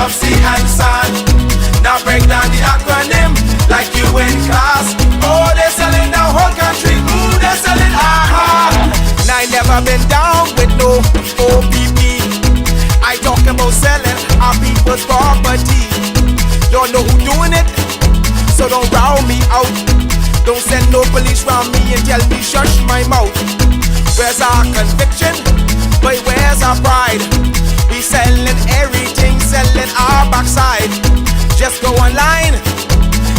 of sea and sand. Now break down the acronym like you in class. Oh, they're selling the whole country. Ooh, they're selling aha. And I never been down with no OPP. I talk about selling our people's property. Don't know who doing it, so don't round me out. Don't send no police round me and tell me shush my mouth. Where's our conviction? But where's our pride? We selling everything, selling our backside. Just go online,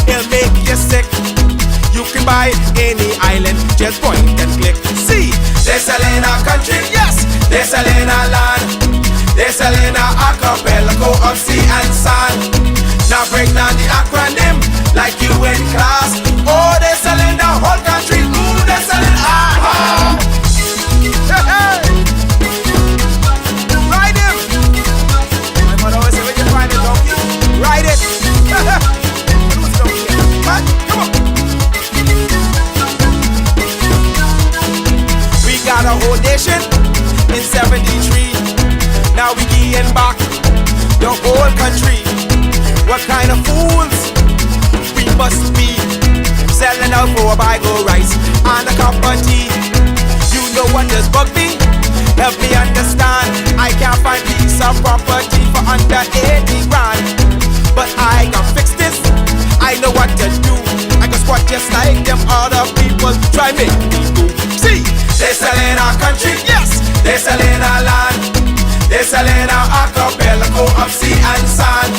it'll make you sick. You can buy any island, just point and click. See, they're selling our country, yes, they're selling our land. They're selling our archipelago of sea and sand. Now break down the acronym like you in class. Oh, they're selling the whole country. Ooh, they're selling aha. Hey, hey. Ride him. My mother always say, when you find a donkey, ride it. Lose donkey. Man, come on. We got a whole nation in 73. Now we getting back the whole country. What kind of fools we must be, selling out for a bag of rice and a cup of tea. You know what does bug me? Help me understand. I can't find piece of property for under 80 grand, but I can fix this. I know what to do. I can squat just like them other people try make me do. See, they're selling our country, yes, they're selling our land. They're selling our archipelago of sea and sand.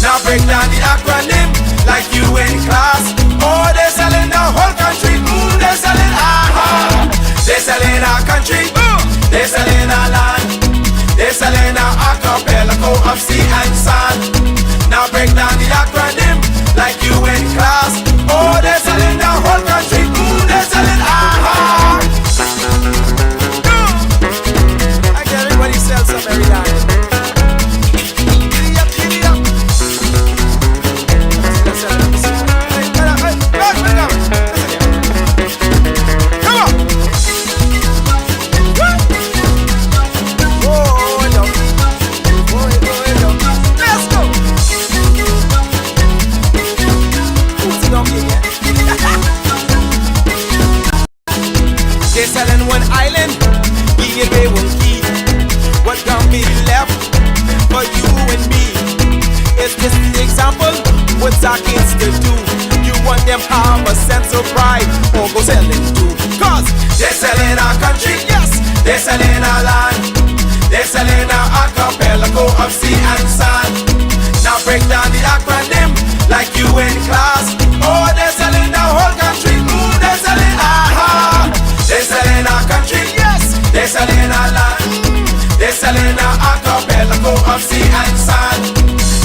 Now break down the acronym like you in class. Oh, they're selling the whole country. Ooh, they're selling aha. They're selling our country. Ooh, they're selling our land. They're selling our archipelago of sea and sand. Now break down the acronym like you in class. Oh, they're selling the whole country. Ooh, they're selling aha. I get everybody sell some every day. They're selling one island, they won't keep. What can be left for you and me? Is this the example? What's our kids to do? You want them have a sense of pride, or go selling too? Cause they're selling our country, yes, they're selling our land. They're selling our archipelago of sea and sand. Now break down the acronym like you in class. Oh, they're selling the whole country. Ooh, they're selling aha. They're selling our country, yes, they're selling our land. They're selling our archipelago of sea and sand.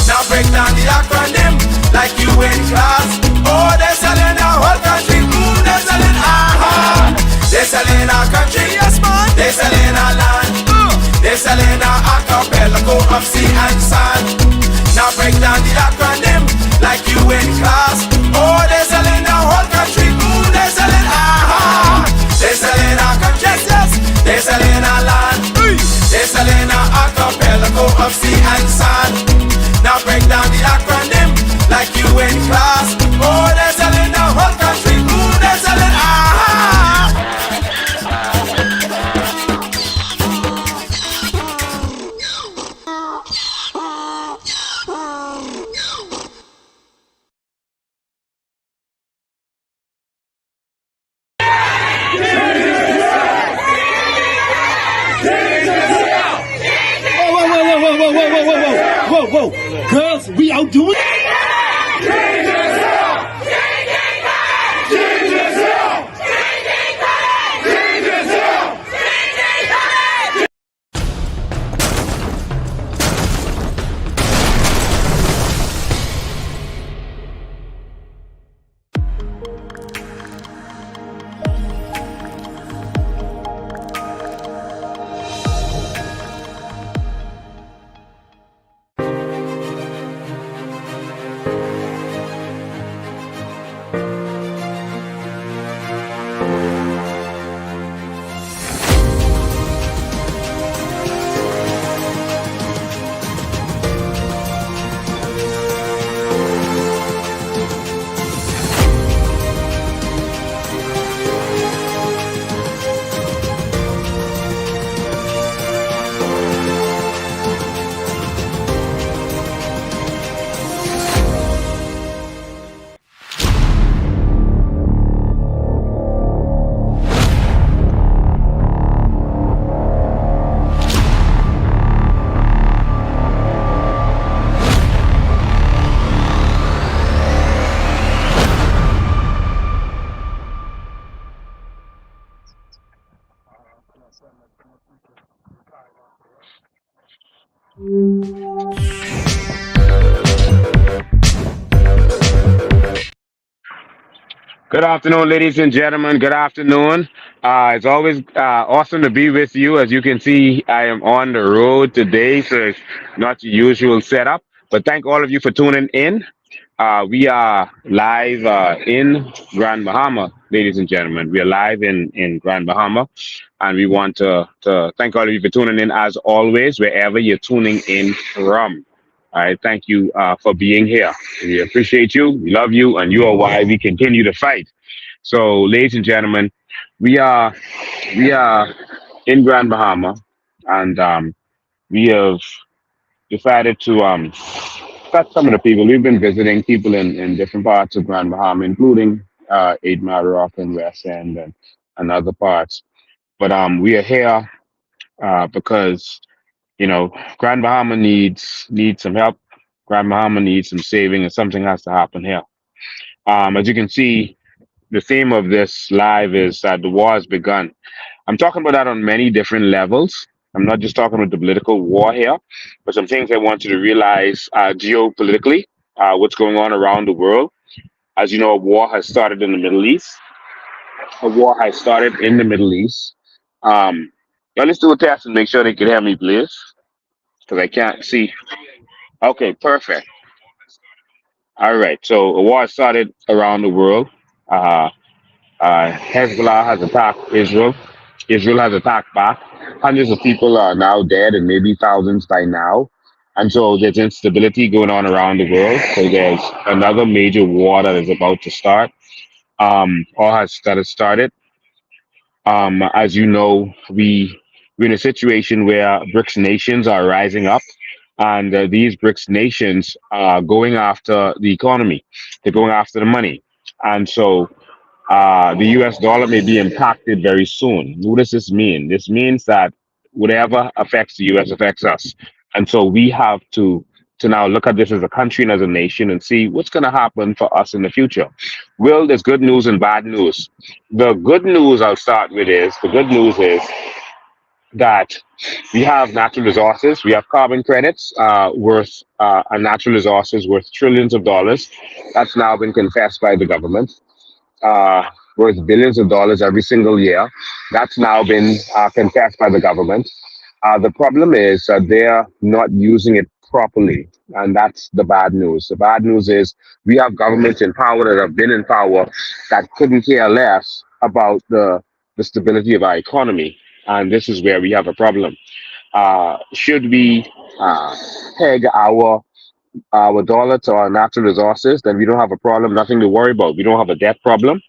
Now break down the acronym like you in class. Oh, they're selling our whole country. Ooh, they're selling aha. They're selling our country, yes man. They're selling our land. They're selling our archipelago of sea and sand. Now break down the acronym like you in class. Oh, they're selling our whole country. Ooh, they're selling aha. They're selling our country, yes, yes. They're selling our land. They're selling our archipelago of sea and sand. Now break down the acronym like you in class. Oh, they're selling the whole country. Ooh, they're selling aha. Whoa, girls, we outdoing it. Good afternoon, ladies and gentlemen. Good afternoon. It's always awesome to be with you. As you can see, I am on the road today, so it's not your usual setup. But thank all of you for tuning in. We are live in Grand Bahama, ladies and gentlemen. We are live in Grand Bahama, and we want to thank all of you for tuning in as always, wherever you're tuning in from. All right, thank you for being here. We appreciate you, we love you, and you are why we continue to fight. So, ladies and gentlemen, we are we are in Grand Bahama, and we have decided to touch some of the people. We've been visiting people in different parts of Grand Bahama, including Eight Mile Rock and West End and other parts. But we are here because Grand Bahama needs some help. Grand Bahama needs some saving, and something has to happen here. As you can see, the theme of this live is that the war has begun. I'm talking about that on many different levels. I'm not just talking about the political war here, but some things I want you to realize geopolitically, what's going on around the world. As you know, a war has started in the Middle East. A war has started in the Middle East. Yeah, let's do a test and make sure they can hear me, please, because I can't see. Okay, perfect. All right. So a war started around the world. Uh, Hezbollah has attacked Israel. Israel has attacked back. Hundreds of people are now dead and maybe thousands by now. And so there's instability going on around the world. So there's another major war that is about to start, or has that has started. As you know, we're in a situation where BRICS nations are rising up, and these BRICS nations are going after the economy. They're going after the money, and so the U.S. dollar may be impacted very soon. What does this mean? This means that whatever affects the U.S. affects us, and so we have to now look at this as a country and as a nation and see what's going to happen for us in the future. Will there's good news and bad news. The good news I'll start with is the good news is that we have natural resources. We have carbon credits worth and natural resources worth trillions of dollars. That's now been confessed by the government, uh, worth billions of dollars every single year. That's now been confessed by the government. The problem is they're not using it properly, and that's the bad news. The bad news is we have governments in power that have been in power that couldn't care less about the stability of our economy, and this is where we have a problem. Should we peg our dollar to our natural resources, then we don't have a problem, nothing to worry about. We don't have a debt problem.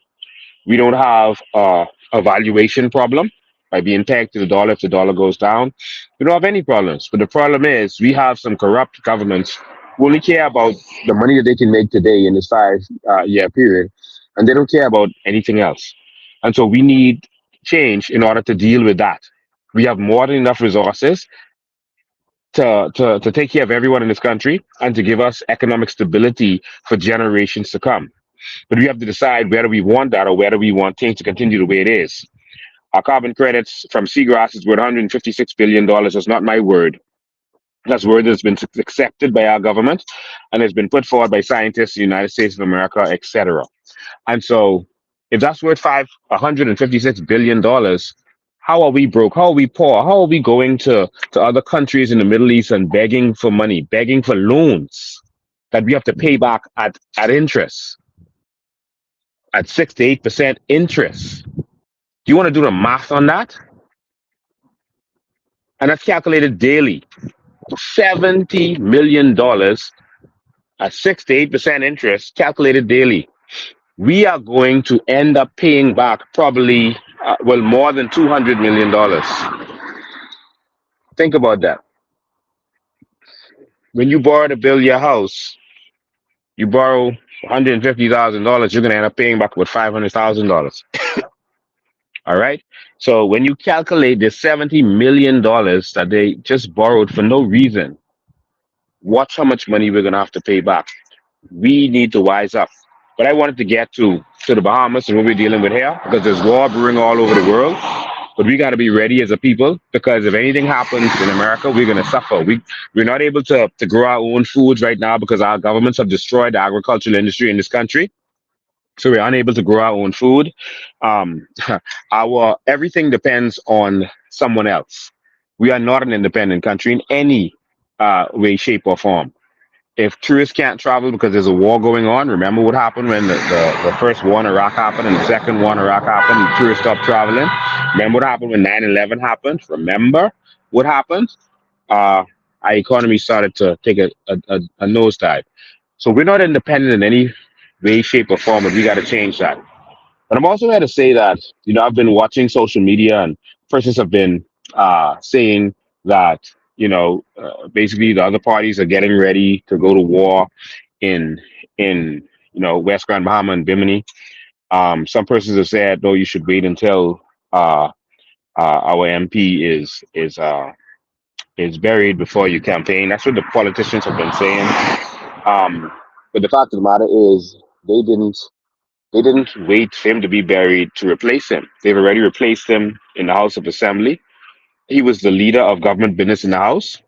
We don't have a valuation problem by being pegged to the dollar if the dollar goes down. We don't have any problems. But the problem is we have some corrupt governments who only care about the money that they can make today in this 5 year period, and they don't care about anything else. And so we need change in order to deal with that. We have more than enough resources to take care of everyone in this country and to give us economic stability for generations to come. But we have to decide whether we want that or whether we want things to continue the way it is. Our carbon credits from seagrass is worth $156 billion. That's not my word. That's word that's been accepted by our government and has been put forward by scientists in the United States of America, etc. And so, if that's worth $156 billion, how are we broke? How are we poor? How are we going to other countries in the Middle East and begging for money, begging for loans that we have to pay back at interest, at 6 to 8% interest? Do you want to do the math on that? And that's calculated daily. $70 million at 6 to 8% interest, calculated daily. We are going to end up paying back probably, well, more than $200 million. Think about that. When you borrow to build your house, you borrow $150,000, you're going to end up paying back about $500,000. All right. So when you calculate the $70 million that they just borrowed for no reason, watch how much money we're gonna have to pay back. We need to wise up. But I wanted to get to the Bahamas and what we're dealing with here because there's war brewing all over the world. But we got to be ready as a people because if anything happens in America, we're gonna suffer. We're not able to grow our own foods right now because our governments have destroyed the agricultural industry in this country. So we're unable to grow our own food. Um, our everything depends on someone else. We are not an independent country in any way, shape, or form. If tourists can't travel because there's a war going on, remember what happened when the first war in Iraq happened and the second war in Iraq happened and tourists stopped traveling? Remember what happened when 9/11 happened? Remember what happened? Uh, our economy started to take a nosedive. So we're not independent in any way, shape, or form, but we got to change that. But I'm also here to say that, I've been watching social media and persons have been saying that, basically the other parties are getting ready to go to war in, West Grand Bahama and Bimini. Some persons have said, no, you should wait until uh, our MP is buried before you campaign. That's what the politicians have been saying. But the fact of the matter is, they didn't they didn't wait for him to be buried to replace him. They've already replaced him in the House of Assembly. He was the leader of government business in the House.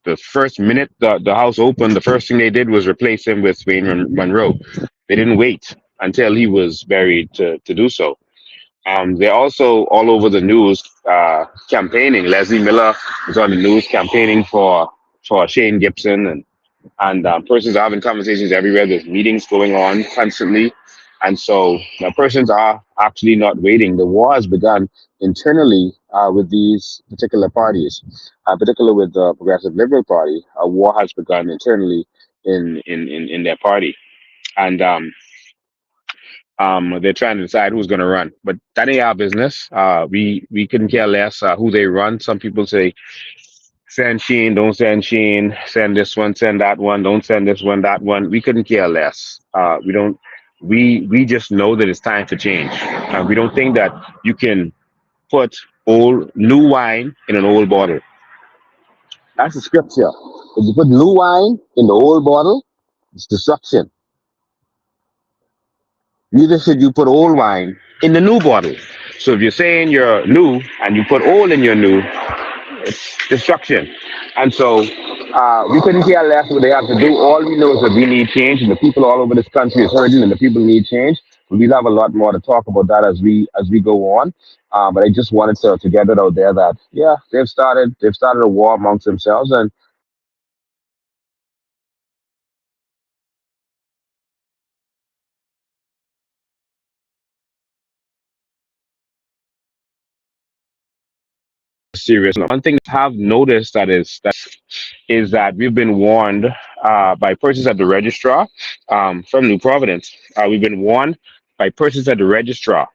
The first minute the House opened, the first thing they did was replace him with Wayne Monroe. They didn't wait until he was buried to do so. They're also all over the news campaigning. Leslie Miller was on the news campaigning for Shane Gibson, and persons are having conversations everywhere. There's meetings going on constantly, and so persons are actually not waiting. The war has begun internally with these particular parties, particularly with the Progressive Liberal Party. A war has begun internally in their party, and they're trying to decide who's going to run. But that ain't our business. We couldn't care less who they run. Some people say send Sheen, don't send Sheen, send this one, send that one, don't send this one, that one. We couldn't care less. We don't. We just know that it's time for change. We don't think that you can put old new wine in an old bottle. That's the scripture. If you put new wine in the old bottle, it's destruction. Neither should you put old wine in the new bottle. So if you're saying you're new and you put old in your new, it's destruction. And so we couldn't care less what they have to do. All we know is that we need change, and the people all over this country is hurting, and the people need change. We'll have a lot more to talk about that as we go on. But I just wanted to get it out there that yeah, they've started a war amongst themselves, and serious. One thing I have noticed is that we've been warned by persons at the registrar from New Providence. We've been warned by persons at the registrar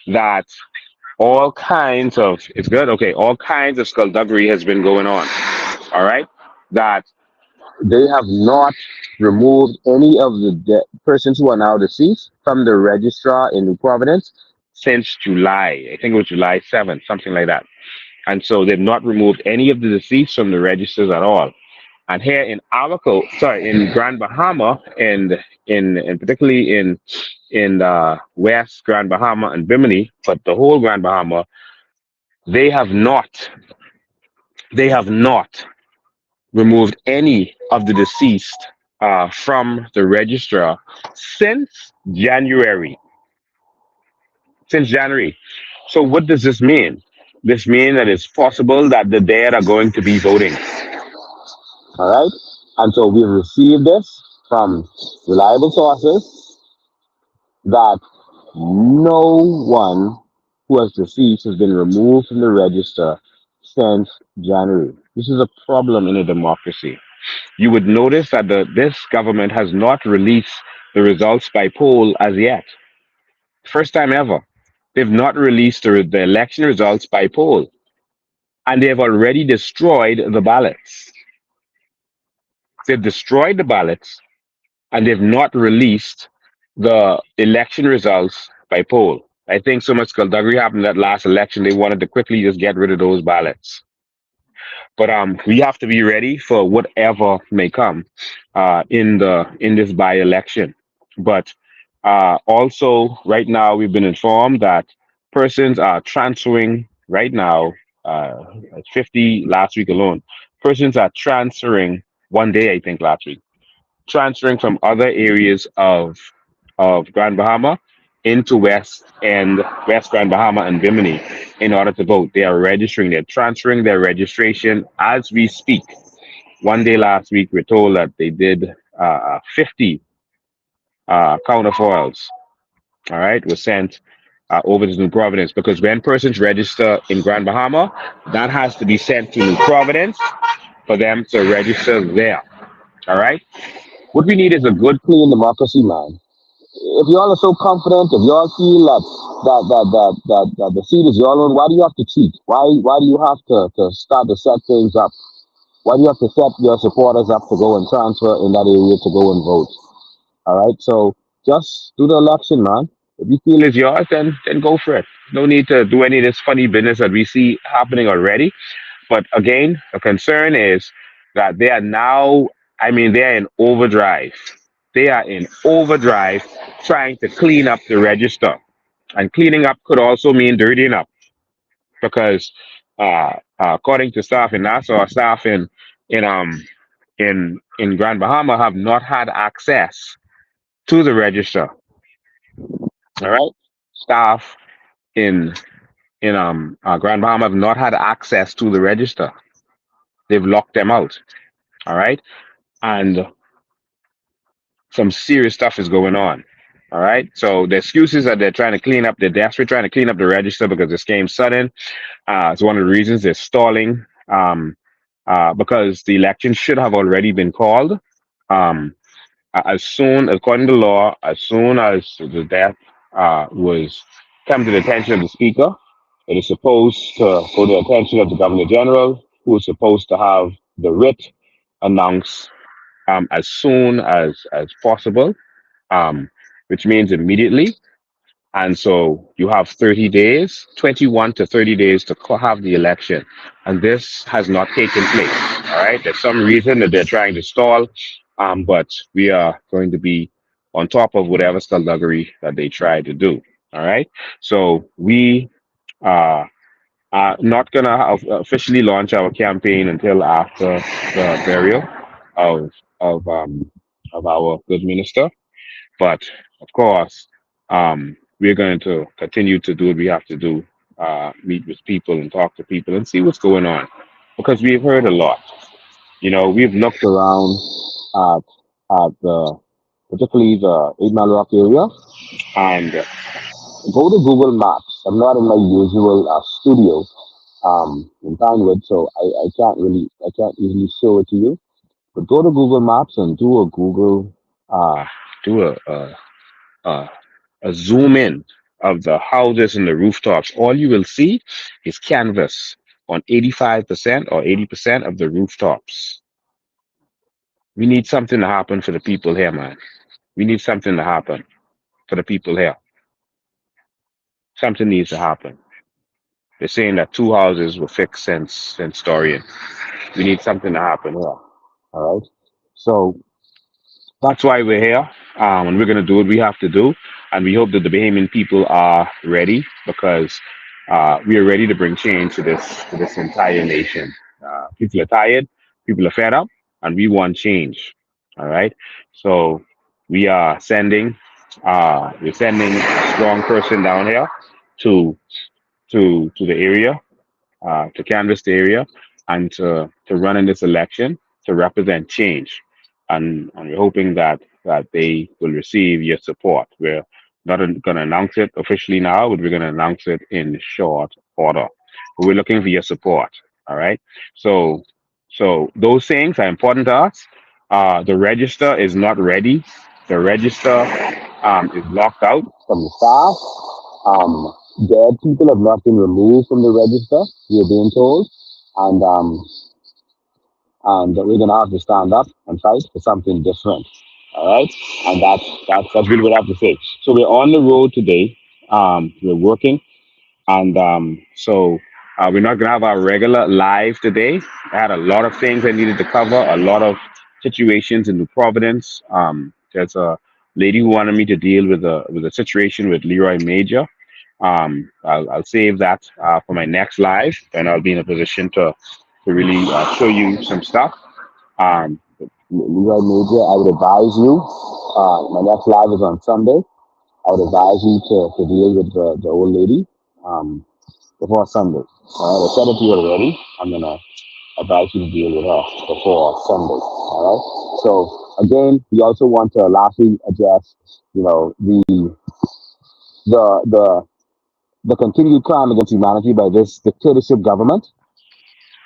that all kinds of it's good okay all kinds of skullduggery has been going on. All right, that they have not removed any of the persons who are now deceased from the registrar in New Providence since July. I think it was July 7th, something like that. And so they've not removed any of the deceased from the registers at all. And here in in Grand Bahama, and in particularly in West Grand Bahama and Bimini, but the whole Grand Bahama, they have not they have not removed any of the deceased from the registrar since January. Since January. So what does this mean? This means that it's possible that the dead are going to be voting. All right. And so we've received this from reliable sources that no one who has deceased has been removed from the register since January. This is a problem in a democracy. You would notice that this government has not released the results by poll as yet. First time ever. They've not released the election results by poll, and they have already destroyed the ballots. They've destroyed the ballots, and they've not released the election results by poll. I think so much skullduggery happened that last election. They wanted to quickly just get rid of those ballots. But we have to be ready for whatever may come in this by election. But also, right now, we've been informed that persons are transferring right now. Uh, 50 last week alone. Persons are transferring one day, I think, last week, transferring from other areas of of Grand Bahama into West Grand Bahama and Bimini in order to vote. They are registering, they're transferring their registration as we speak. One day last week, we're told that they did 50 counterfoils, all right, was sent over to New Providence because when persons register in Grand Bahama, that has to be sent to New Providence for them to register there, all right? What we need is a good, clean democracy, man. If y'all are so confident, if y'all feel that the seat is your own, why do you have to cheat? Why do you have to start to set things up? Why do you have to set your supporters up to go and transfer in that area to go and vote? All right, so just do the election, man. If you feel it's yours, then go for it. No need to do any of this funny business that we see happening already. But again, the concern is that they are now, I mean, they are in overdrive. They are in overdrive trying to clean up the register. And cleaning up could also mean dirtying up because according to staff in Nassau, staff in Grand Bahama have not had access to the register. All right. Staff in Grand Bahama have not had access to the register. They've locked them out. All right. And some serious stuff is going on. All right. So the excuses that they're trying to clean up, they're desperate trying to clean up the register because this came sudden. It's one of the reasons they're stalling because the election should have already been called. Um, as soon, according to law, as soon as the death was come to the attention of the speaker, it is supposed to go to the attention of the governor general, who is supposed to have the writ announced as soon as possible, which means immediately. And so you have 30 days, 21 to 30 days to have the election. And this has not taken place. All right. There's some reason that they're trying to stall, but we are going to be on top of whatever skullduggery that they try to do. All right. So we uh, are not going to officially launch our campaign until after the burial of, of, um, of our good minister. But of course, we're going to continue to do what we have to do, meet with people and talk to people and see what's going on. Because we've heard a lot. You know, we've looked around at, at the, particularly the 8 Mile Rock area, and go to Google Maps. I'm not in my usual studio in Pinewood, so I can't easily show it to you. But go to Google Maps and do a Google, do uh, a zoom in of the houses and the rooftops, all you will see is canvas on 85% or 80% of the rooftops. We need something to happen for the people here, man. We need something to happen for the people here. Something needs to happen. They're saying that two houses were fixed since Dorian. We need something to happen here. All right. So that's why we're here, and we're going to do what we have to do. And we hope that the Bahamian people are ready because we are ready to bring change to this entire nation. People are tired, people are fed up, and we want change. All right. So we are sending we're sending a strong person down here to to the area to canvass the area and to run in this election to represent change. And we're hoping that they will receive your support. We're not going to announce it officially now, but we're going to announce it in short order. But we're looking for your support. All right. So those things are important to us. The register is not ready. The register is locked out from the staff. Dead people have not been removed from the register, we are being told, and that we're gonna have to stand up and fight for something different. All right, and that's really what I have to say. So we're on the road today. We're working, and we're not gonna have our regular live today. I had a lot of things I needed to cover, a lot of situations in New Providence. There's a lady who wanted me to deal with a situation with Leroy Major. I'll save that for my next live, and I'll be in a position to really show you some stuff. Leroy Major, I would advise you. My next live is on Sunday. I would advise you to deal with the old lady um, before Sunday. All right, I said it to you already. I'm gonna advise you to deal with her before Sunday. All right. So again, we also want to lastly address, the the the continued crime against humanity by this dictatorship government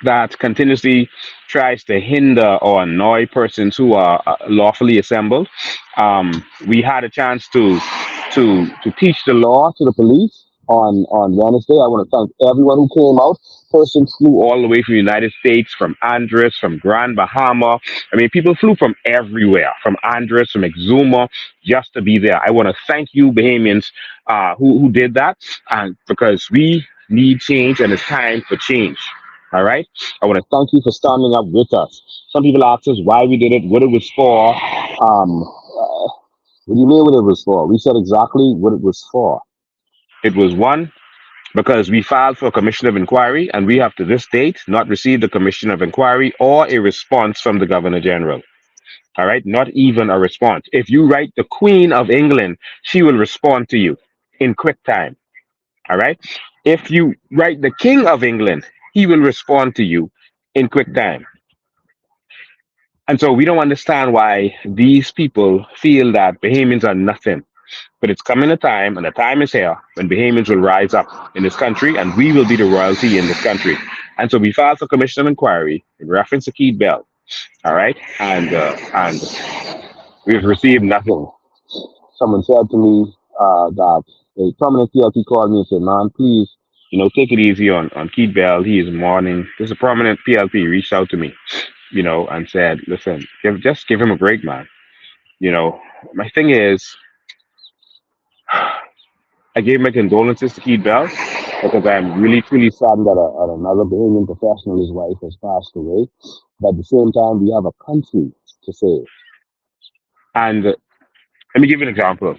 that continuously tries to hinder or annoy persons who are lawfully assembled. We had a chance to teach the law to the police on Wednesday. I want to thank everyone who came out. Persons flew all the way from the United States, from Andres, from Grand Bahama. I mean, people flew from everywhere, from Andres, from Exuma, just to be there. I want to thank you, Bahamians, who did that, and because we need change and it's time for change. All right. I want to thank you for standing up with us. Some people ask us why we did it, what it was for. What do you mean what it was for? We said exactly what it was for. It was one, because we filed for a commission of inquiry and we have to this date not received a commission of inquiry or a response from the Governor General. All right. Not even a response. If you write the Queen of England, she will respond to you in quick time. All right. If you write the King of England, he will respond to you in quick time. And so we don't understand why these people feel that Bahamians are nothing. But it's coming a time, and the time is here, when Bahamians will rise up in this country, and we will be the royalty in this country. And so we filed for commission of inquiry in reference to Keith Bell. All right, and we've received nothing. Someone said to me that a prominent PLP called me and said, "Man, please, take it easy on Keith Bell. He is mourning." There's a prominent PLP reached out to me, and said, "Listen, just give him a break, man." My thing is, I gave my condolences to Keith Bell because I'm really, truly saddened that another Bahamian professional, his wife, has passed away. But at the same time, we have a country to save. And let me give you an example.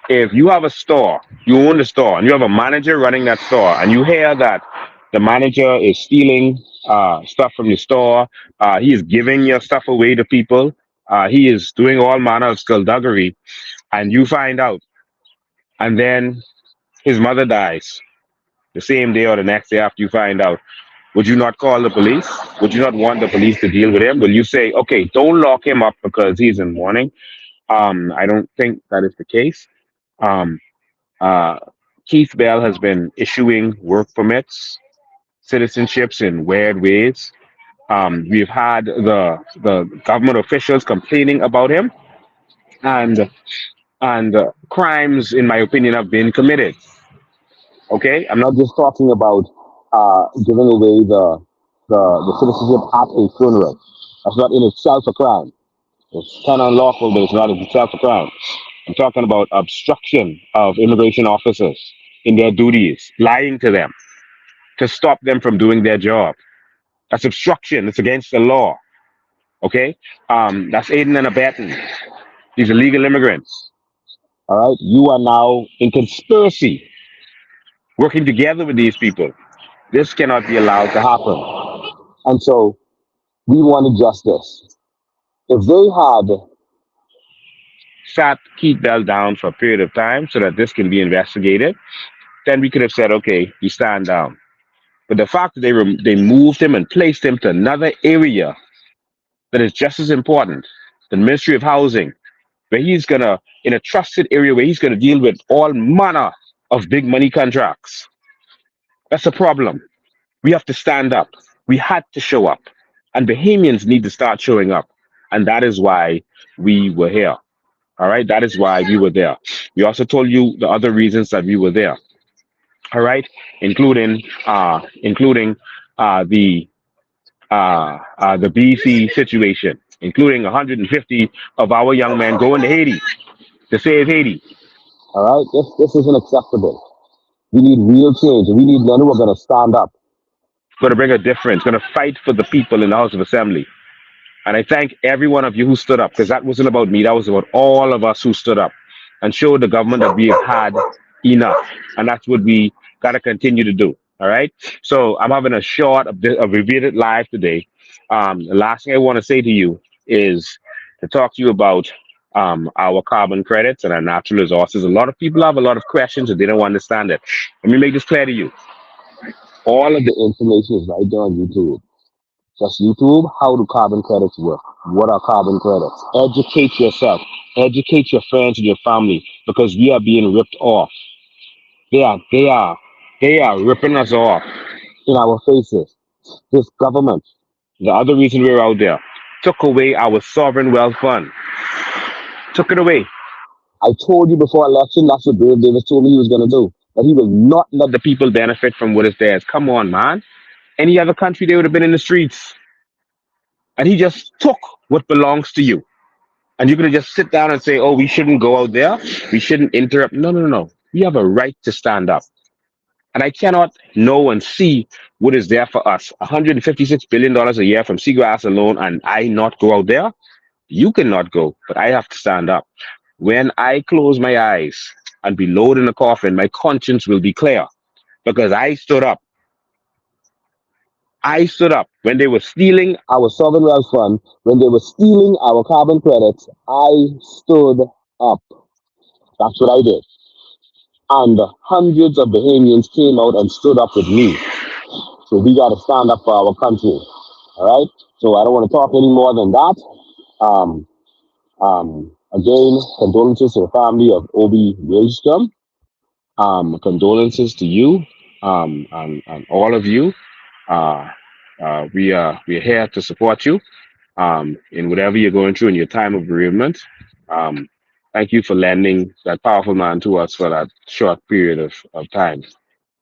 If you have a store, you own the store, and you have a manager running that store, and you hear that the manager is stealing stuff from your store, he is giving your stuff away to people, he is doing all manner of skullduggery, and you find out, and then his mother dies the same day or the next day after you find out, would you not call the police? Would you not want the police to deal with him? Will you say, okay, don't lock him up because he's in mourning? I don't think that is the case. Um, uh, Keith Bell has been issuing work permits, citizenships in weird ways. We've had the government officials complaining about him, and crimes, in my opinion, have been committed. Okay, I'm not just talking about giving away the citizenship at a funeral. That's not in itself a crime. It's kind of unlawful, but it's not in itself a crime. I'm talking about obstruction of immigration officers in their duties, lying to them to stop them from doing their job. That's obstruction. It's against the law. Okay, that's aiding and abetting. These illegal immigrants. All right, you are now in conspiracy, working together with these people. This cannot be allowed to happen. And so we wanted justice. If they had sat Keith Bell down for a period of time so that this can be investigated, then we could have said, okay, you stand down. But the fact that they moved him and placed him to another area that is just as important, the Ministry of Housing, where he's gonna, in a trusted area where he's gonna deal with all manner of big money contracts. That's a problem. We have to stand up. We had to show up. And Bahamians need to start showing up. And that is why we were here. All right. That is why we were there. We also told you the other reasons that we were there. All right. Including the the BC situation, including 150 of our young men going to Haiti to save Haiti. All right. This isn't acceptable. We need real change. We need men who are going to stand up, going to bring a difference, going to fight for the people in the House of Assembly. And I thank every one of you who stood up, because that wasn't about me. That was about all of us who stood up and showed the government that we have had enough. And that's what we got to continue to do. All right. So I'm having a short of revealed it live today. The last thing I want to say to you is to talk to you about. our carbon credits and our natural resources. A lot of people have a lot of questions and they don't understand it. Let me make this clear to you. All of the information is right there on YouTube. Just YouTube, how do carbon credits work? What are carbon credits? Educate yourself. Educate your friends and your family because we are being ripped off. They are, they are, they are ripping us off in our faces. This government, the other reason we're out there, took away our sovereign wealth fund. Took it away. I told you before election, that's what Dave Davis told me he was going to do. That he will not let the people benefit from what is theirs. Come on, man. Any other country, they would have been in the streets. And he just took what belongs to you. And you're going to just sit down and say, oh, we shouldn't go out there. We shouldn't interrupt. No, no, no, no. We have a right to stand up. And I cannot know and see what is there for us. $156 billion a year from seagrass alone, and I not go out there. You cannot go, but I have to stand up. When I close my eyes and be lowered in the coffin, my conscience will be clear because I stood up. I stood up when they were stealing our sovereign wealth fund, when they were stealing our carbon credits. I stood up. That's what I did. And hundreds of Bahamians came out and stood up with me. So we got to stand up for our country. All right. So I don't want to talk any more than that. Um, Again, condolences to the family of Obi Wilstrom. Condolences to you, and all of you. Uh, we are here to support you in whatever you're going through in your time of bereavement. Um, Thank you for lending that powerful man to us for that short period of time,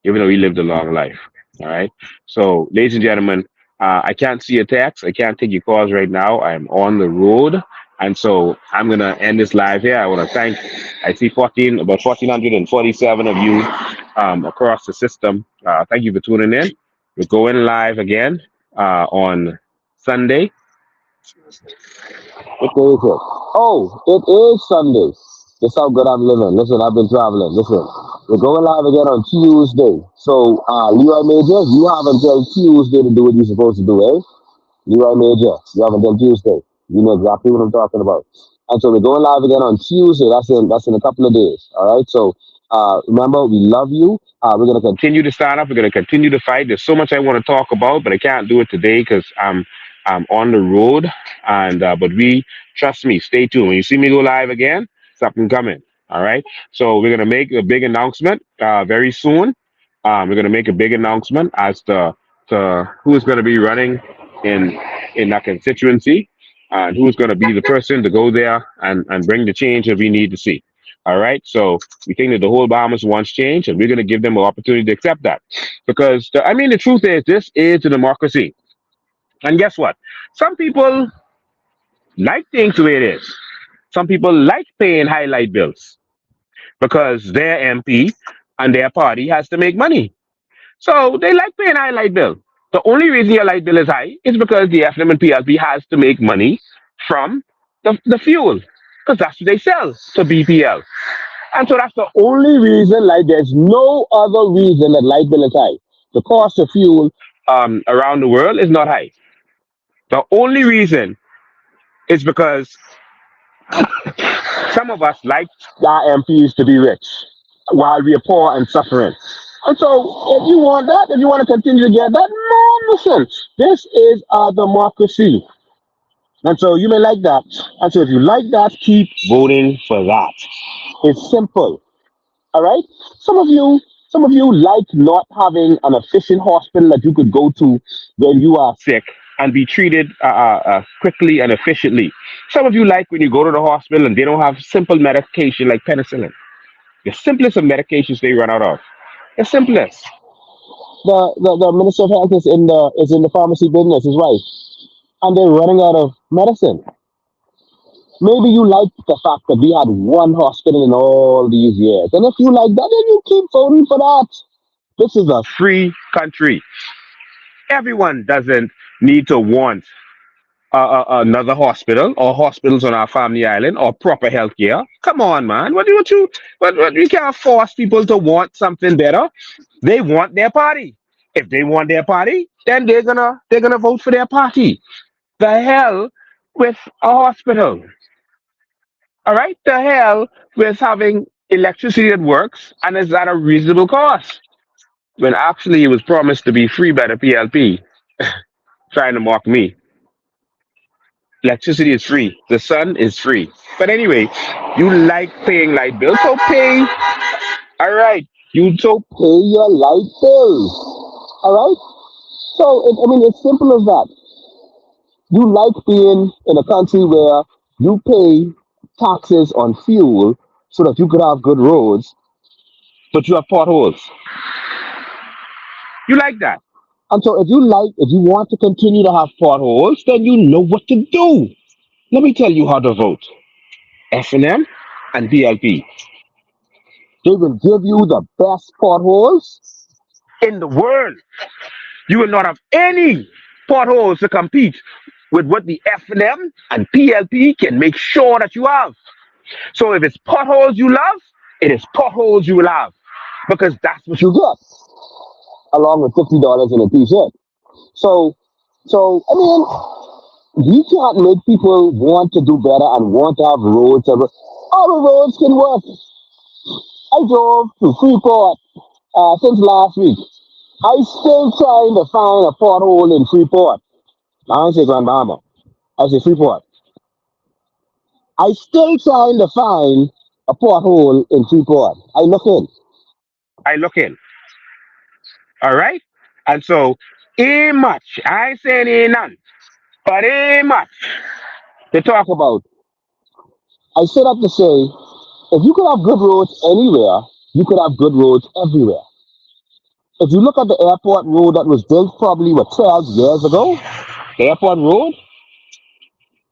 even though he lived a long life. All right. So, ladies and gentlemen, I can't see your text. I can't take your calls right now. I'm on the road. And so I'm going to end this live here. I want to thank, I see about 1,447 of you across the system. Thank you for tuning in. We're going live again on Sunday. What day is it? Oh, it is Sunday. This how good I'm living. Listen, I've been traveling. Listen, we're going live again on Tuesday. So, Leroy Major, you have until Tuesday to do what you're supposed to do, eh? Leroy Major, you have until Tuesday. You know exactly what I'm talking about. And so we're going live again on Tuesday. That's in a couple of days. All right. So remember, we love you. We're gonna continue to stand up. We're gonna continue to fight. There's so much I want to talk about, but I can't do it today because I'm on the road. And but we trust me. Stay tuned. When you see me go live again, something coming. All right. So we're gonna make a big announcement very soon. We're gonna make a big announcement as to who is going to be running in that constituency and who's going to be the person to go there and bring the change that we need to see. All right. So we think that the whole Bahamas wants change, and we're going to give them an opportunity to accept that. Because, the truth is, this is a democracy. And guess what? Some people like things the way it is. Some people like paying highlight bills because their MP and their party has to make money. So they like paying high light bill. The only reason your light bill is high is because the FM and PLP has to make money from the fuel. Because that's what they sell to BPL. And so that's the only reason, like there's no other reason that light bill is high. The cost of fuel around the world is not high. The only reason is because some of us like our MPs to be rich while we are poor and suffering. And so, if you want that, if you want to continue to get that, no, listen, this is a democracy. And so, you may like that. And so, if you like that, keep voting for that. It's simple. All right? Some of you, some of you like not having an efficient hospital that you could go to when you are sick and be treated quickly and efficiently. Some of you like when you go to the hospital and they don't have simple medication like penicillin. The simplest of medications they run out of. The simplest. The minister of health is in the pharmacy business, his wife, and they're running out of medicine. Maybe you like the fact that we had one hospital in all these years, and if you like that, then you keep voting for that. This is a free country. Everyone doesn't need to want another hospital or hospitals on our family island or proper health care. Come on, man. What you can't force people to want something better. They want their party. If they want their party, then they're gonna vote for their party. The hell with a hospital. All right, the hell with having electricity that works and is at a reasonable cost when actually it was promised to be free by the PLP, trying to mock me. Electricity is free. The sun is free. But anyway, you like paying light bills, so pay. All right, you so pay your light bills. All right. So I mean, it's simple as that. You like being in a country where you pay taxes on fuel so that you could have good roads, but you have potholes. You like that. And so if you want to continue to have potholes, then you know what to do. Let me tell you how to vote. F&M and BLP. They will give you the best potholes in the world. You will not have any potholes to compete with what the F&M and PLP can make sure that you have. So if it's potholes you love, it is potholes you will have because that's what you get, along with $50 in a t-shirt. So, I mean, we can't make people want to do better and want to have roads. All the roads can work. I drove to Freeport since last week. I still trying to find a pothole in Freeport. I don't say Grand Bahama. I say Freeport. I still trying to find a pothole in Freeport. I look in. I look in. All right? And so, ain't much. I ain't saying ain't none, but ain't much to talk about. I set up to say, if you could have good roads anywhere, you could have good roads everywhere. If you look at the airport road that was built probably, what, 12 years ago? The airport road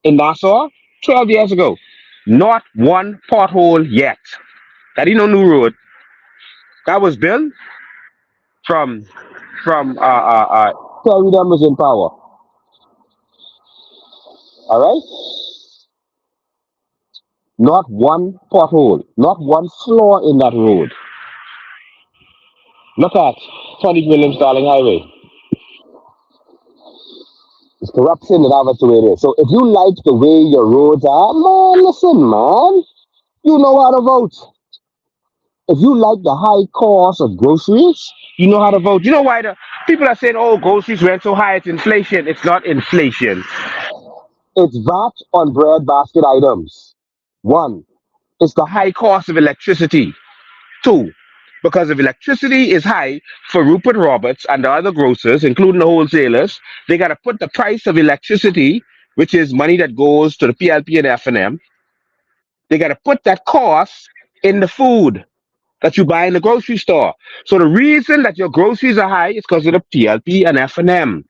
in Nassau, 12 years ago. Not one pothole yet. That ain't no new road. That was built from, Terry them was in power. All right? Not one pothole, not one flaw in that road. Look at 20 Williams Darling Highway. It's corruption and that's the way it is. So if you like the way your roads are, man, listen, man, you know how to vote. If you like the high cost of groceries, you know how to vote. You know why the people are saying, "Oh, groceries went so high, it's inflation." It's not inflation. It's VAT on bread basket items. One, it's the high cost of electricity. Two, because if electricity is high for Rupert Roberts and the other grocers, including the wholesalers, they got to put the price of electricity, which is money that goes to the PLP and F&M, they got to put that cost in the food that you buy in the grocery store. So the reason that your groceries are high is because of the PLP and F&M.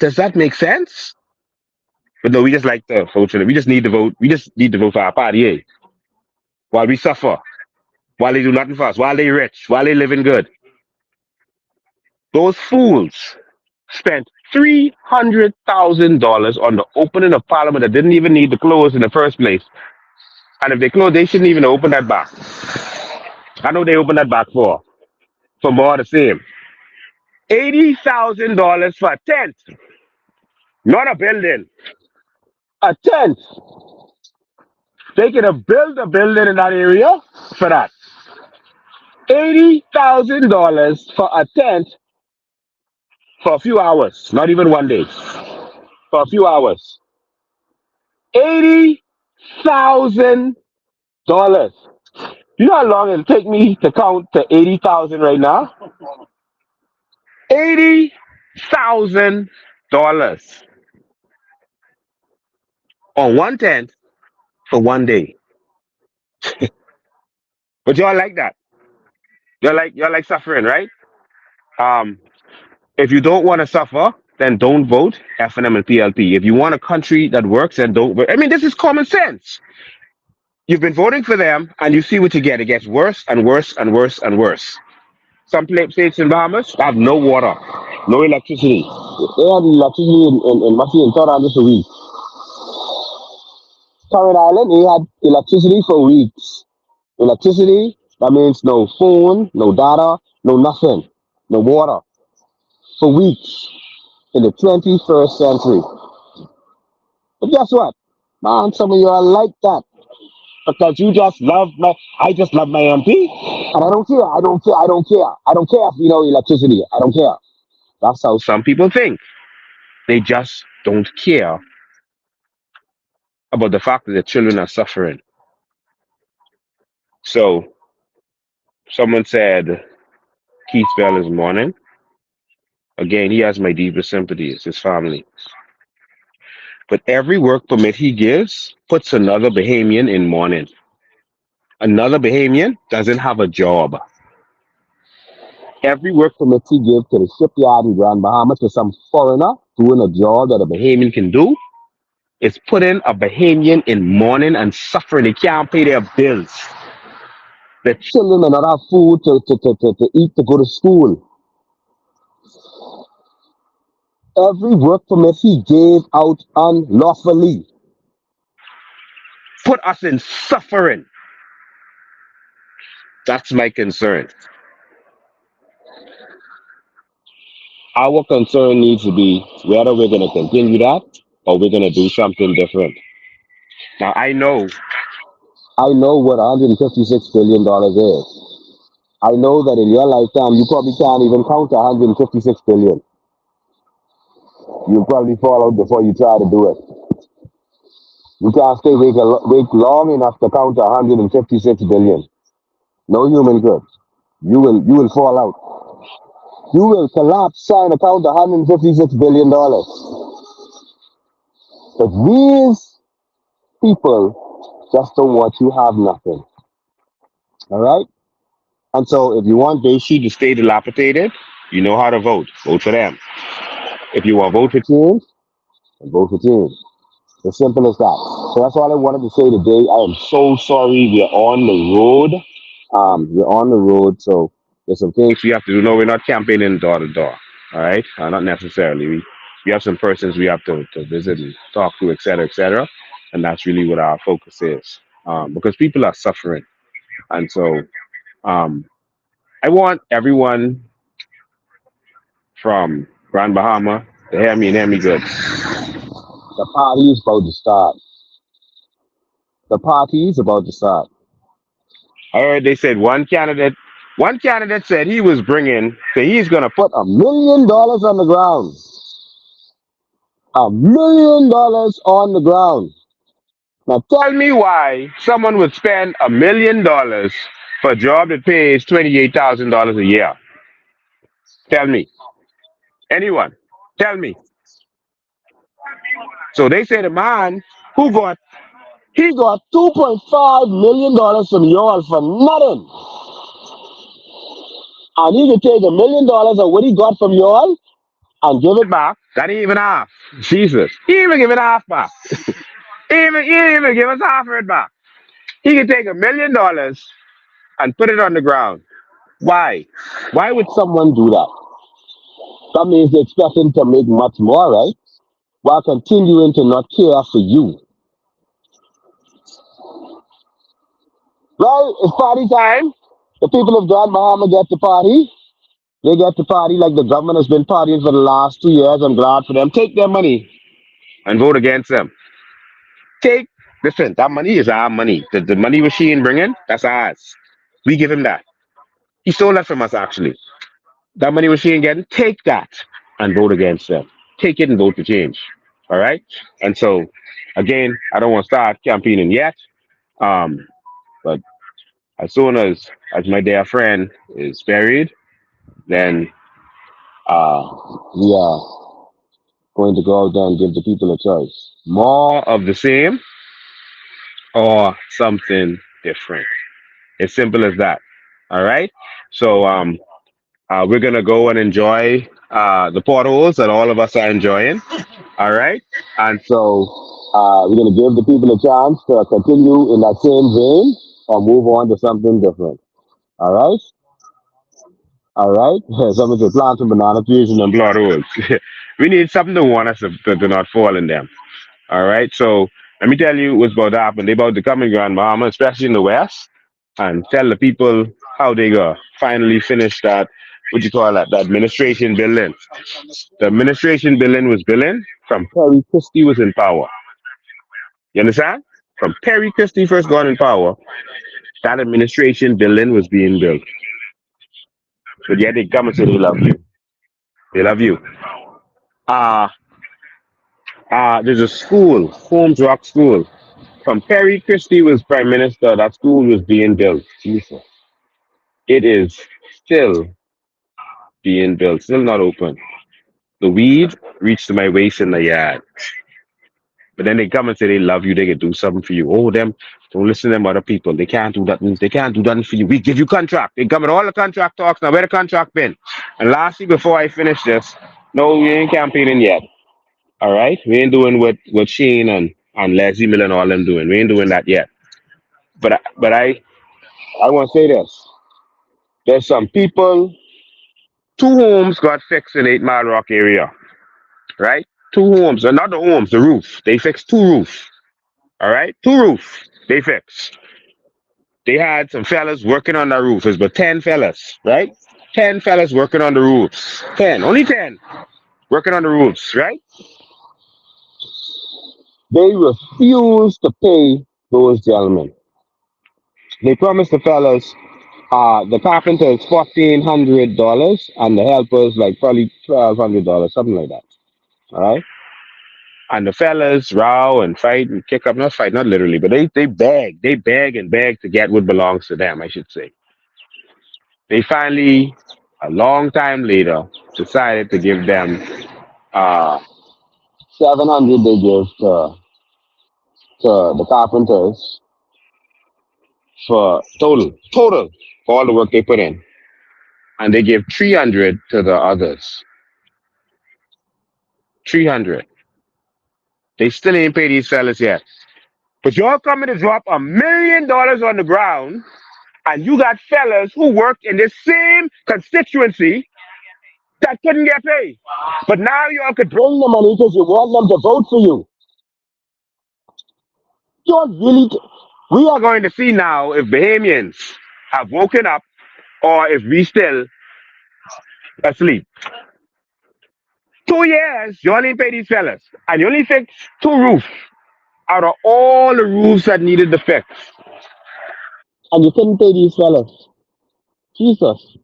Does that make sense? But no, we just like the vote. We just need to vote. We just need to vote for our party, eh? While we suffer, while they do nothing for us, while they rich, while they living good. Those fools spent $300,000 on the opening of Parliament that didn't even need to close in the first place. And if they closed, they shouldn't even open that back. I know they opened that back for more of the same. $80,000 for a tent, not a building. A tent. They could have built a building in that area for that. $80,000 for a tent for a few hours, not even one day, for a few hours. $80,000. You know how long it'll take me to count to 80,000 right now? $80,000 on one tent for one day. But y'all like that. Y'all like suffering, right? Um, if you don't want to suffer, then don't vote F&M and PLP. If you want a country that works, then don't vote. I mean, this is common sense. You've been voting for them, and you see what you get. It gets worse and worse and worse and worse. Some states in Bahamas have no water, no electricity. They had electricity in Masi and Torah this week. Torrid Island, they had electricity for weeks. Electricity, that means no phone, no data, no nothing, no water for weeks in the 21st century. But guess what? Man, some of y'all like that. because you just love my, I just love my MP, and I don't care. I don't care. I don't care. I don't care if you know electricity. I don't care. That's how some people think. They just don't care about the fact that their children are suffering. So someone said Keith Bell is mourning. Again, he has my deepest sympathies, his family. But every work permit he gives puts another Bahamian in mourning. Another Bahamian doesn't have a job. Every work permit he gives to the shipyard in Grand Bahama to some foreigner doing a job that a Bahamian can do is putting a Bahamian in mourning and suffering. They can't pay their bills. The children are not have food to eat to go to school. Every work permit he gave out unlawfully put us in suffering. That's my concern. Our concern needs to be whether we're going to continue that or we're going to do something different. Now, I know what $156 billion is. I know that in your lifetime, you probably can't even count 156 billion. You'll probably fall out before you try to do it. You can't stay wake long enough to count 156 billion. No human could. You will fall out. You will collapse trying to count $156 billion. But these people just don't want you to have nothing. All right? And so if you want Beshi to stay dilapidated, you know how to vote. Vote for them. If you want to vote for change, then vote for change. As simple as that. So that's all I wanted to say today. I am so sorry we're on the road. We're on the road, so there's some things we have to do. No, we're not campaigning door to door. All right? Not necessarily. We have some persons we have to visit and talk to, et cetera. And that's really what our focus is. Because people are suffering. And so um, I want everyone from Grand Bahama to hear me and hear me good. The party is about to start. The party is about to start. I heard they said one candidate said he was bringing, so he's going to put $1 million on the ground. $1 million on the ground. Now tell me why someone would spend $1 million for a job that pays $28,000 a year. Tell me. Anyone. Tell me. So they say the man he got $2.5 million from y'all for nothing. And he could take $1 million of what he got from y'all and give it back. That ain't even half. Jesus. He ain't even giving half back. He didn't even give us half of it back. He could take $1 million and put it on the ground. Why? Why would someone do that? That means they're expecting to make much more, right? While continuing to not care for you. Well, it's party time. The people of Grand Bahama get to party. They get to party like the government has been partying for the last 2 years. I'm glad for them. Take their money and vote against them. Take, listen, that money is our money. The money machine bringing, that's ours. We give him that. He stole that from us, actually. That money machine getting, take that and vote against them. Take it and vote for change. All right? And so, again, I don't want to start campaigning yet. Um, but as soon as my dear friend is buried, then uh, we are going to go out there and give the people a choice. More of the same or something different. As simple as that. All right. So we're gonna go and enjoy the potholes that all of us are enjoying. All right. And so we're gonna give the people a chance to continue in that same vein or move on to something different. All right. All right. Someone said plant some banana trees and then blood holes. We need something to warn us to not fall in them. All right. So let me tell you what's about to happen. They about to come in Grand Bahama, especially in the West, and tell the people how they go finally finish that. What you call that? The administration building. The administration building was building from Terry Christie was in power. You understand? From Perry Christie first got in power, that administration building was being built. But yet they come and say they love you. They love you. Uh, there's a school, Holmes Rock School. From Perry Christie was prime minister, that school was being built. Jesus. It is still being built, still not open. The weed reached to my waist in the yard. But then they come and say they love you, they can do something for you. Oh, them, don't listen to them other people. They can't do that. They can't do that for you. We give you contract. They come with all the contract talks. Now, where the contract been? And lastly, before I finish this, no, we ain't campaigning yet. All right? We ain't doing what Shane and Leslie Miller and all them doing. We ain't doing that yet. But I want to say this. There's some people, two homes got fixed in 8 Mile Rock area, right? Two homes, and not the homes, the roof. They fixed two roofs. All right? Two roofs. They fixed. They had some fellas working on the roof. It's but 10 fellas, right? 10 fellas working on the roofs. 10, only 10 working on the roofs, right? They refused to pay those gentlemen. They promised the fellas, the carpenters $1,400 and the helpers like probably $1,200, something like that. All right. And the fellas row and fight and kick up, not fight, not literally, but they beg and beg to get what belongs to them, I should say. They finally, a long time later, decided to give them uh, 700. They give to the carpenters for total for all the work they put in, and they give 300 to the others. 300. They still ain't pay these fellas yet. But y'all coming to drop $1 million on the ground, and you got fellas who work in the same constituency that couldn't get paid. But now y'all could bring the money because you want them to vote for you. Y'all really, we are going to see now if Bahamians have woken up or if we still asleep. 2 years, you only pay these fellas, and you only fix two roofs out of all the roofs that needed the fix. And you couldn't pay these fellas. Jesus.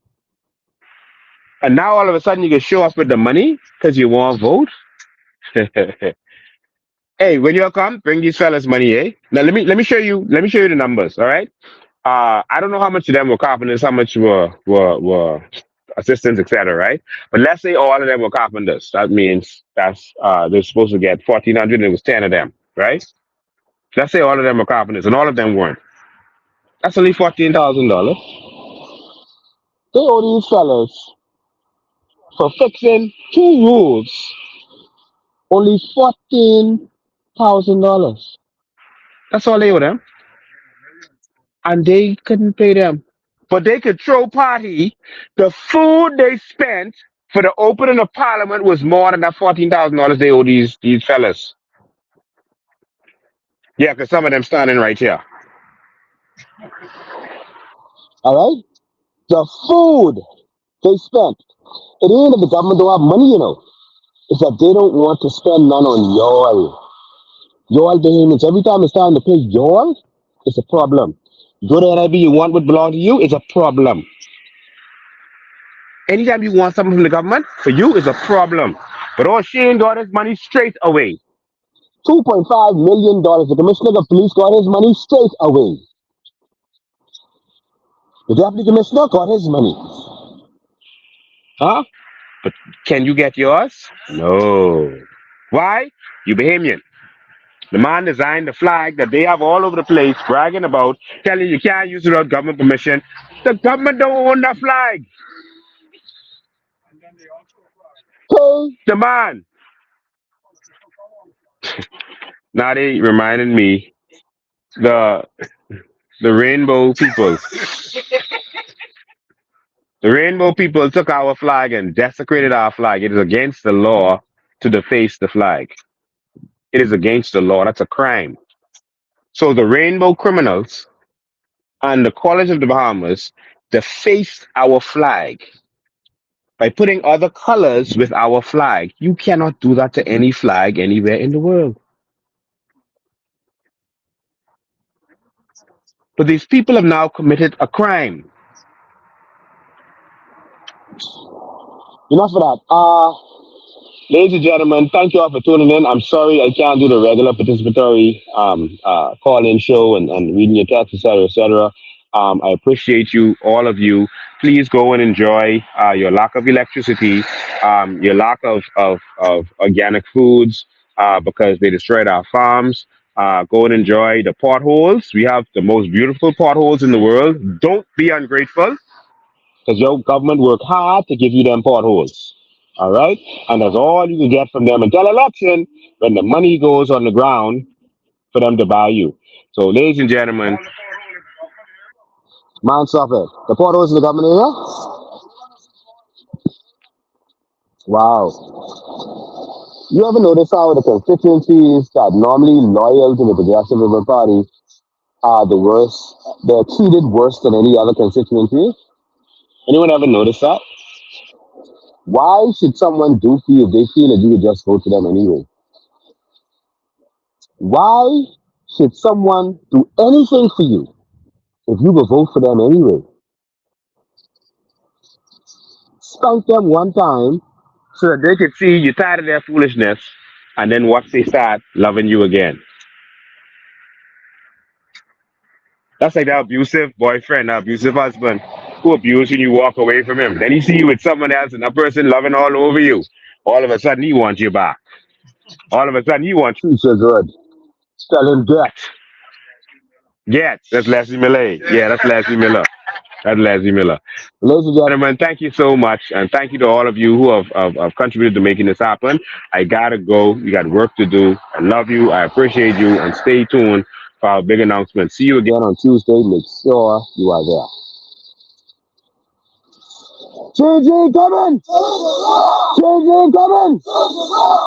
And now all of a sudden you can show up with the money because you want to vote. Hey, when you come, bring these fellas money, eh? Now let me show you the numbers, all right? I don't know how much of them were carpenters, how much were assistants, etc. Right? But let's say all of them were carpenters. That means that's they're supposed to get 1,400, and it was 10 of them, right? Let's say all of them were carpenters, and all of them weren't. That's only $14,000. They owe these fellas for fixing two roofs only $14,000. That's all they owe them, and they couldn't pay them. But they could throw party. The food they spent for the opening of Parliament was more than that $14,000 they owe these fellas. Yeah, because some of them standing right here. All right, the food they spent. It ain't that the government don't have money, It's that they don't want to spend none on y'all. Y'all payments. Every time it's time to pay y'all, it's a problem. Go to NIB, you want what belongs to you, it's a problem. Anytime you want something from the government, for you, it's a problem. But all Shane got his money straight away. $2.5 million. The commissioner of police got his money straight away. The deputy commissioner got his money. Huh? But can you get yours? No. Why? You Bahamian. The man designed the flag that they have all over the place, bragging about, telling you can't use it without government permission. The government don't own that flag. Pay the man. Now they reminded me the the rainbow people. The rainbow people took our flag and desecrated our flag. It is against the law to deface the flag. It is against the law. That's a crime. So the rainbow criminals and the College of the Bahamas defaced our flag by putting other colors with our flag. You cannot do that to any flag anywhere in the world. But these people have now committed a crime. Enough of that. Ladies and gentlemen, thank you all for tuning in. I'm sorry I can't do the regular participatory call-in show and reading your text, etc., etc. I appreciate you, all of you. Please go and enjoy your lack of electricity, your lack of organic foods because they destroyed our farms. Go and enjoy the potholes. We have the most beautiful potholes in the world. Don't be ungrateful because your government worked hard to give you them potholes. All right? And that's all you can get from them until election when the money goes on the ground for them to buy you. So, ladies and gentlemen, man, stop it. The potholes in the government area? Wow. You ever notice how the constituencies that normally loyal to the Progressive Liberal Party are the worst? They're treated worse than any other constituency. Anyone ever notice that? Why should someone do for you if they feel that you could just vote for them anyway? Why should someone do anything for you if you will vote for them anyway? Spank them one time so that they could see you tired of their foolishness and then watch they start loving you again. That's like that abusive boyfriend, that abusive husband who abused you and you walk away from him. Then he see you with someone else and that person loving all over you. All of a sudden he wants you back. All of a sudden he wants you so good. Tell him get. Get. That's Leslie Millay. Yeah, that's Leslie Miller. That's Leslie Miller. Ladies and gentlemen, thank you so much. And thank you to all of you who have contributed to making this happen. I got to go. We got work to do. I love you. I appreciate you. And stay tuned for our big announcement. See you again on Tuesday. Make sure you are there. JJ coming! JJ coming!